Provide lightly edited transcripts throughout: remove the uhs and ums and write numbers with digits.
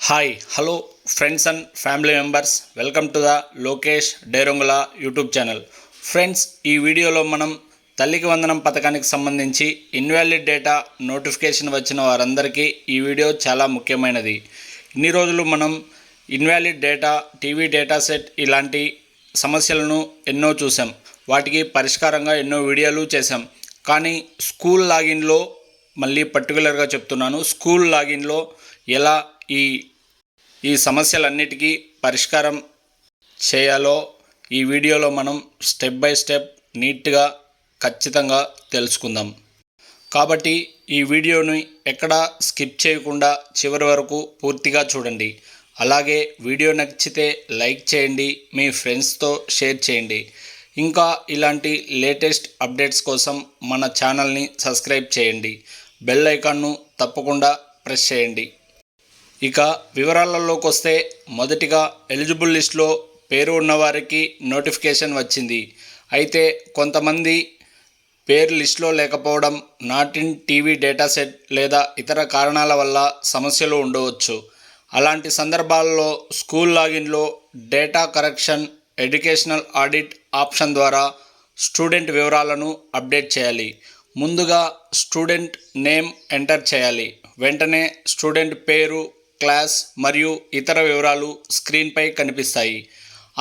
Hi hello friends and family members, welcome to the Lokesh డైరంగుల YouTube channel. Friends, ఈ వీడియోలో మనం తల్లికి వందనం పథకానికి సంబంధించి ఇన్వాలిడ్ డేటా నోటిఫికేషన్ వచ్చిన వారందరికీ ఈ వీడియో చాలా ముఖ్యమైనది. ఇన్ని రోజులు మనం invalid data, TV data set ఇలాంటి సమస్యలను ఎన్నో చూసాం. వాటికి పరిష్కారంగా ఎన్నో వీడియోలు చేసాం. కానీ స్కూల్ లాగిన్లో, మళ్ళీ పర్టికులర్గా చెప్తున్నాను, స్కూల్ లాగిన్లో ఎలా ఈ సమస్యలన్నిటికీ పరిష్కారం చేయాలో ఈ వీడియోలో మనం స్టెప్ బై స్టెప్ నీట్గా ఖచ్చితంగా తెలుసుకుందాం. కాబట్టి ఈ వీడియోని ఎక్కడా స్కిప్ చేయకుండా చివరి వరకు పూర్తిగా చూడండి. అలాగే వీడియో నచ్చితే లైక్ చేయండి, మీ ఫ్రెండ్స్తో షేర్ చేయండి. ఇంకా ఇలాంటి లేటెస్ట్ అప్డేట్స్ కోసం మన ఛానల్ని సబ్స్క్రైబ్ చేయండి. బెల్ ఐకాన్ను తప్పకుండా ప్రెస్ చేయండి. ఇక వివరాలలోకి వస్తే, మొదటిగా ఎలిజిబుల్ లిస్ట్లో పేరు ఉన్నవారికి నోటిఫికేషన్ వచ్చింది. అయితే కొంతమంది పేరు లిస్ట్లో లేకపోవడం, not in TV data set లేదా ఇతర కారణాల వల్ల సమస్యలు ఉండవచ్చు. అలాంటి సందర్భాల్లో స్కూల్ లాగిన్లో data correction, educational audit option ద్వారా స్టూడెంట్ వివరాలను అప్డేట్ చేయాలి. ముందుగా స్టూడెంట్ నేమ్ ఎంటర్ చేయాలి. వెంటనే స్టూడెంట్ పేరు, క్లాస్ మరియు ఇతర వివరాలు స్క్రీన్పై కనిపిస్తాయి.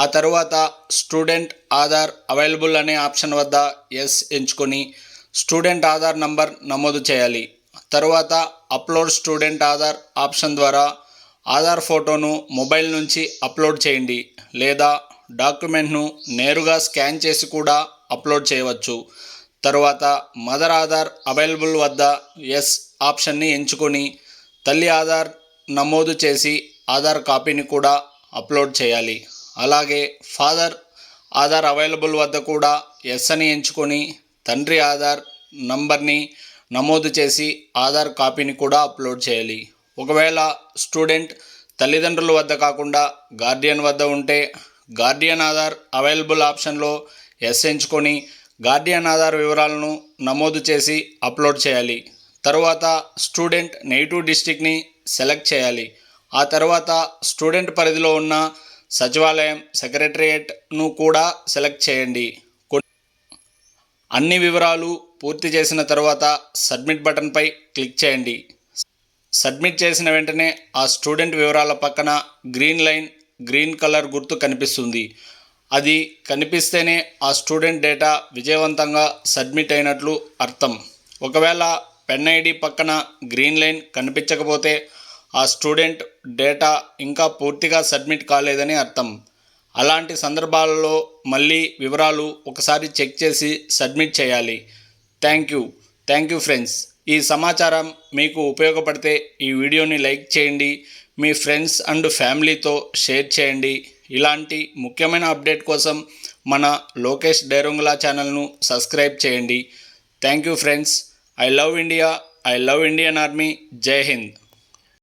ఆ తరువాత స్టూడెంట్ ఆధార్ అవైలబుల్ అనే ఆప్షన్ వద్ద ఎస్ ఎంచుకొని స్టూడెంట్ ఆధార్ నంబర్ నమోదు చేయాలి. తరువాత అప్లోడ్ స్టూడెంట్ ఆధార్ ఆప్షన్ ద్వారా ఆధార్ ఫోటోను మొబైల్ నుంచి అప్లోడ్ చేయండి, లేదా డాక్యుమెంట్ను నేరుగా స్కాన్ చేసి కూడా అప్లోడ్ చేయవచ్చు. తరువాత మదర్ ఆధార్ అవైలబుల్ వద్ద ఎస్ ఆప్షన్ని ఎంచుకొని తల్లి ఆధార్ నమోదు చేసి ఆధార్ కాపీని కూడా అప్లోడ్ చేయాలి. అలాగే ఫాదర్ ఆధార్ అవైలబుల్ వద్ద కూడా ఎస్ అని ఎంచుకొని తండ్రి ఆధార్ నంబర్ని నమోదు చేసి ఆధార్ కాపీని కూడా అప్లోడ్ చేయాలి. ఒకవేళ స్టూడెంట్ తల్లిదండ్రుల వద్ద కాకుండా గార్డియన్ వద్ద ఉంటే గార్డియన్ ఆధార్ అవైలబుల్ ఆప్షన్లో ఎస్ ఎంచుకొని గార్డియన్ ఆధార్ వివరాలను నమోదు చేసి అప్లోడ్ చేయాలి. తరువాత స్టూడెంట్ నేటివ్ డిస్ట్రిక్ట్ని సెలెక్ట్ చేయాలి. ఆ తర్వాత స్టూడెంట్ పరిధిలో ఉన్న సచివాలయం, సెక్రటరియేట్ను కూడా సెలెక్ట్ చేయండి. అన్ని వివరాలు పూర్తి చేసిన తర్వాత సబ్మిట్ బటన్పై క్లిక్ చేయండి. సబ్మిట్ చేసిన వెంటనే ఆ స్టూడెంట్ వివరాల పక్కన గ్రీన్ కలర్ గుర్తు కనిపిస్తుంది. అది కనిపిస్తేనే ఆ స్టూడెంట్ డేటా విజయవంతంగా సబ్మిట్ అయినట్లు అర్థం. ఒకవేళ పెన్ ఐడి పక్కన గ్రీన్ లైన్ కనిపించకపోతే ఆ స్టూడెంట్ డేటా ఇంకా పూర్తిగా సబ్మిట్ కాలేదని అర్థం. అలాంటి సందర్భాలలో మళ్ళీ వివరాలు ఒకసారి చెక్ చేసి సబ్మిట్ చేయాలి. Thank you friends. ఈ సమాచారం మీకు ఉపయోగపడితే ఈ వీడియోని లైక్ చేయండి, మీ ఫ్రెండ్స్ అండ్ ఫ్యామిలీతో షేర్ చేయండి. ఇలాంటి ముఖ్యమైన అప్డేట్ కోసం మన లోకేష్ డైరంగుల ఛానల్ను సబ్స్క్రైబ్ చేయండి. Thank you friends. I love India. I love Indian Army. Jai Hind.